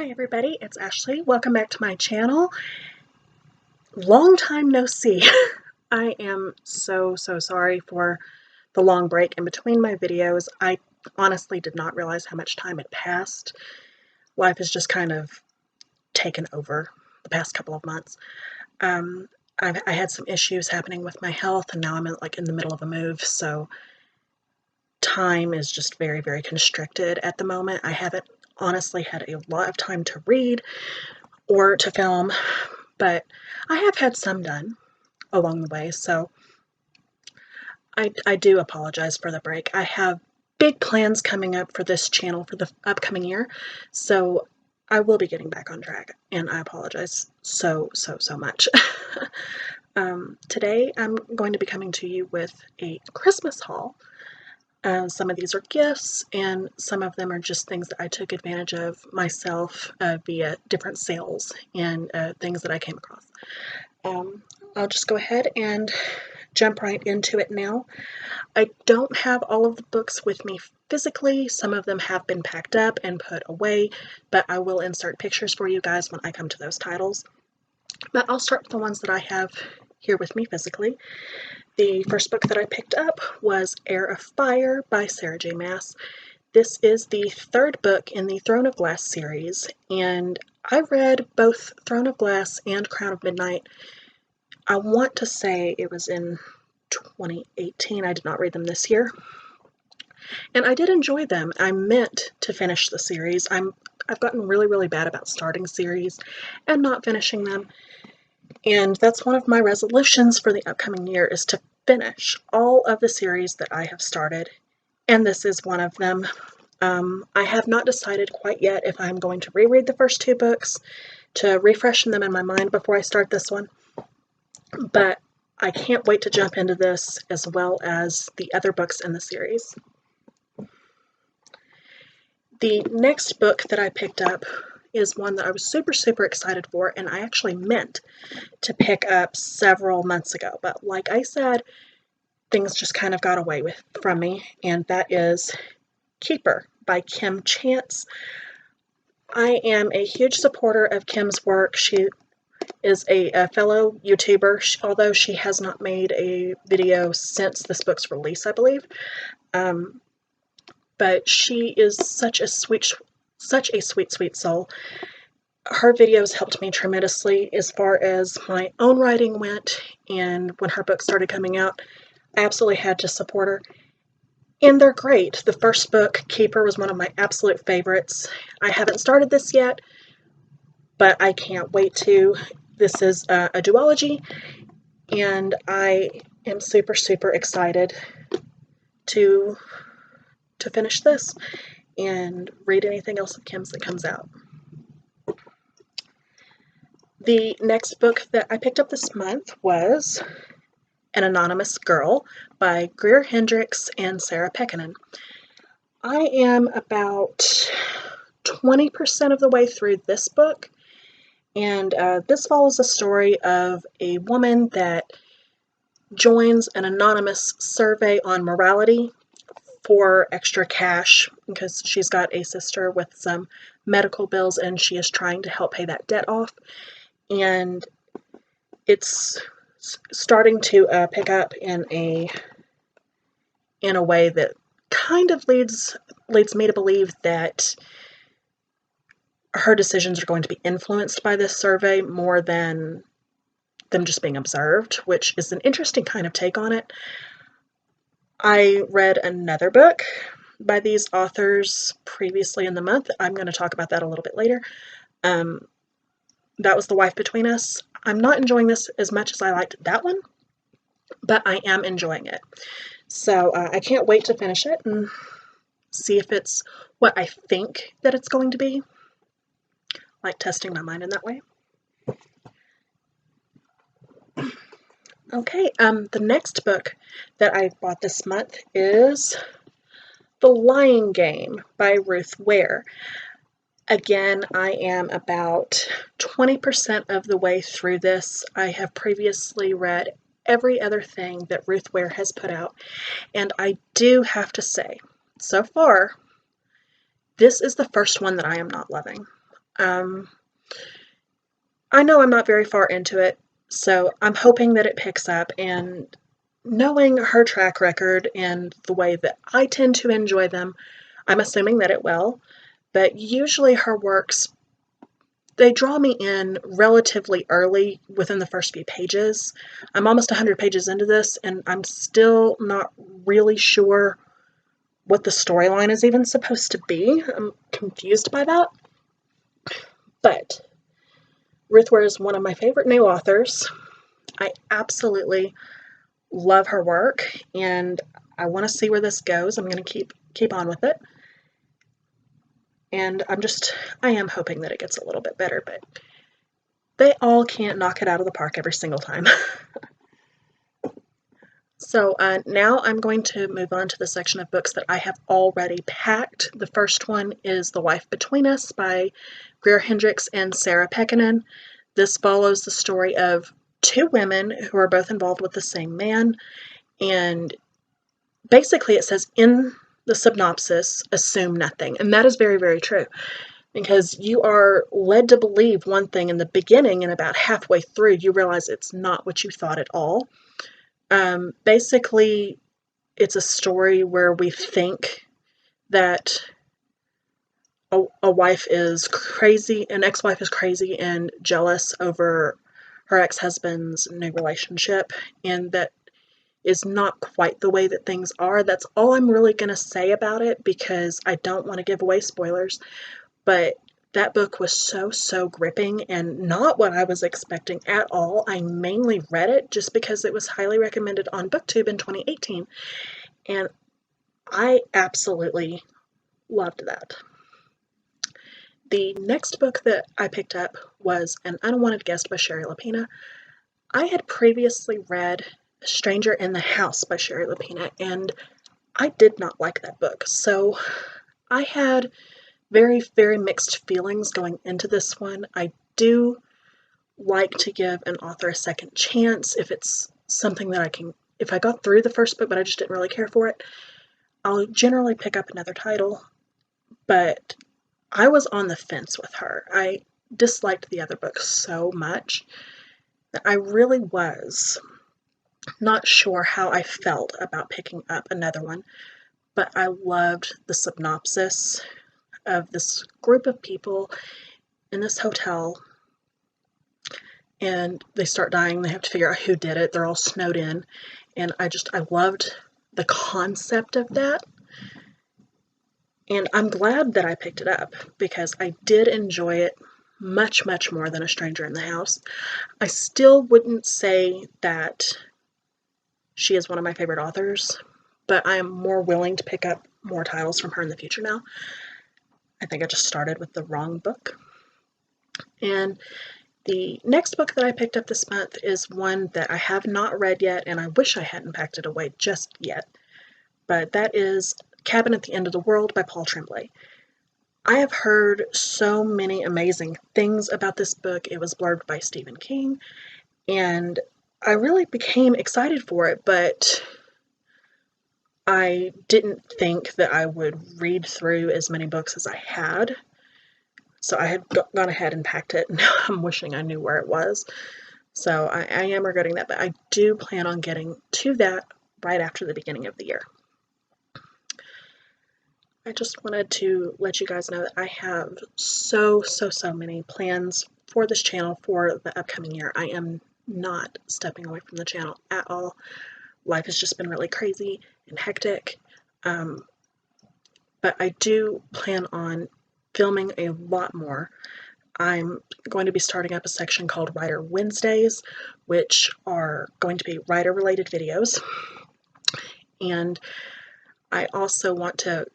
Hi everybody, it's Ashley. Welcome back to my channel. Long time no see. I am so sorry for the long break in between my videos. I honestly did not realize how much time had passed. Life has just kind of taken over the past couple of months. I had some issues happening with my health, and now I'm in the middle of a move, so time is just very constricted at the moment. I haven't honestly had a lot of time to read or to film, but I have had some done along the way, so I do apologize for the break. I have big plans coming up for this channel for the upcoming year, so I will be getting back on track, and I apologize so much. Today I'm going to be coming to you with a Christmas haul. Some of these are gifts, and some of them are just things that I took advantage of myself via different sales and things that I came across. I'll just go ahead and jump right into it now. I don't have all of the books with me physically. Some of them have been packed up and put away, but I will insert pictures for you guys when I come to those titles. But I'll start with the ones that I have here with me physically. The first book that I picked up was Heir of Fire by Sarah J. Maas. This is the third book in the Throne of Glass series, and I read both Throne of Glass and Crown of Midnight. I want to say it was in 2018. I did not read them this year, and I did enjoy them. I meant to finish the series. I've gotten really bad about starting series and not finishing them. And that's one of my resolutions for the upcoming year, is to finish all of the series that I have started, and this is one of them. I have not decided quite yet if I'm going to reread the first two books to refreshen them in my mind before I start this one, but I can't wait to jump into this as well as the other books in the series. The next book that I picked up is one that I was super excited for, and I actually meant to pick up several months ago, but like I said, things just kind of got away from me, and that is Keeper by Kim Chance. I am a huge supporter of Kim's work. She is a fellow YouTuber, although she has not made a video since this book's release, I believe. But she is such a sweet soul. Her videos helped me tremendously as far as my own writing went, and when her book started coming out, I absolutely had to support her. And they're great. The first book, Keeper, was one of my absolute favorites. I haven't started this yet, but I can't wait to. This is a duology, and I am super excited to finish this and read anything else of Kim's that comes out. The next book that I picked up this month was An Anonymous Girl by Greer Hendricks and Sarah Pekkanen. I am about 20% of the way through this book, and this follows a story of a woman that joins an anonymous survey on morality for extra cash because she's got a sister with some medical bills and she is trying to help pay that debt off, and it's starting to pick up in a way that kind of leads me to believe that her decisions are going to be influenced by this survey more than them just being observed, which is an interesting kind of take on it. I read another book by these authors previously in the month. I'm going to talk about that a little bit later. That was The Wife Between Us. I'm not enjoying this as much as I liked that one, but I am enjoying it. So I can't wait to finish it and see if it's what I think that it's going to be. I like testing my mind in that way. Okay, the next book that I bought this month is The Lying Game by Ruth Ware. Again, I am about 20% of the way through this. I have previously read every other thing that Ruth Ware has put out, and I do have to say, so far, this is the first one that I am not loving. Um, I know I'm not very far into it, so I'm hoping that it picks up, and knowing her track record and the way that I tend to enjoy them, I'm assuming that it will, but usually her works, they draw me in relatively early within the first few pages. I'm almost 100 pages into this, and I'm still not really sure what the storyline is even supposed to be. I'm confused by that. But Ruth Ware is one of my favorite new authors. I absolutely love her work, and I want to see where this goes. I'm going to keep on with it. And I am hoping that it gets a little bit better, but they all can't knock it out of the park every single time. So now I'm going to move on to the section of books that I have already packed. The first one is The Wife Between Us by Greer Hendricks and Sarah Pekkanen. This follows the story of two women who are both involved with the same man, and basically it says in the synopsis, assume nothing. And that is very, very true, because you are led to believe one thing in the beginning, and about halfway through you realize it's not what you thought at all. Basically, it's a story where we think that a wife is crazy, an ex-wife is crazy and jealous over her ex-husband's new relationship, and that is not quite the way that things are. That's all I'm really going to say about it, because I don't want to give away spoilers, but that book was so gripping and not what I was expecting at all. I mainly read it just because it was highly recommended on BookTube in 2018, and I absolutely loved that. The next book that I picked up was An Unwanted Guest by Shari Lapena. I had previously read A Stranger in the House by Shari Lapena, and I did not like that book. So I had very mixed feelings going into this one. I do like to give an author a second chance if it's something that if I got through the first book but I just didn't really care for it, I'll generally pick up another title. But I was on the fence with her. I disliked the other book so much that I really was not sure how I felt about picking up another one, but I loved the synopsis of this group of people in this hotel, and they start dying. They have to figure out who did it. They're all snowed in, and I loved the concept of that. And I'm glad that I picked it up, because I did enjoy it much more than A Stranger in the House. I still wouldn't say that she is one of my favorite authors, but I am more willing to pick up more titles from her in the future now. I think I just started with the wrong book. And the next book that I picked up this month is one that I have not read yet, and I wish I hadn't packed it away just yet. But that is Cabin at the End of the World by Paul Tremblay. I have heard so many amazing things about this book. It was blurbed by Stephen King, and I really became excited for it, but I didn't think that I would read through as many books as I had. So I had gone ahead and packed it. Now I'm wishing I knew where it was. So I am regretting that, but I do plan on getting to that right after the beginning of the year. I just wanted to let you guys know that I have so many plans for this channel for the upcoming year. I am not stepping away from the channel at all. Life has just been really crazy and hectic. But I do plan on filming a lot more. I'm going to be starting up a section called Writer Wednesdays, which are going to be writer-related videos. And I also want to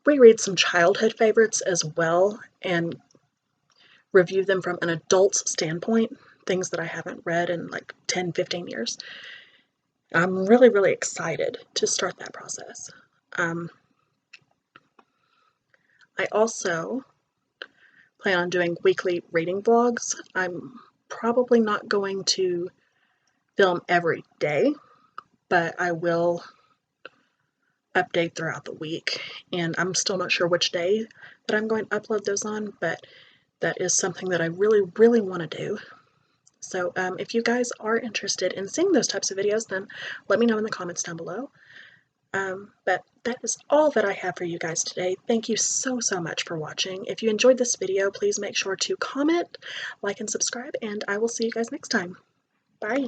reread some childhood favorites as well and review them from an adult's standpoint, things that I haven't read in like 10-15 years. I'm really excited to start that process. I also plan on doing weekly reading vlogs. I'm probably not going to film every day, but I will update throughout the week, and I'm still not sure which day that I'm going to upload those on, but that is something that I really, really want to do. So if you guys are interested in seeing those types of videos, then let me know in the comments down below. But that is all that I have for you guys today. Thank you so, so much for watching. If you enjoyed this video, please make sure to comment, like, and subscribe, and I will see you guys next time. Bye!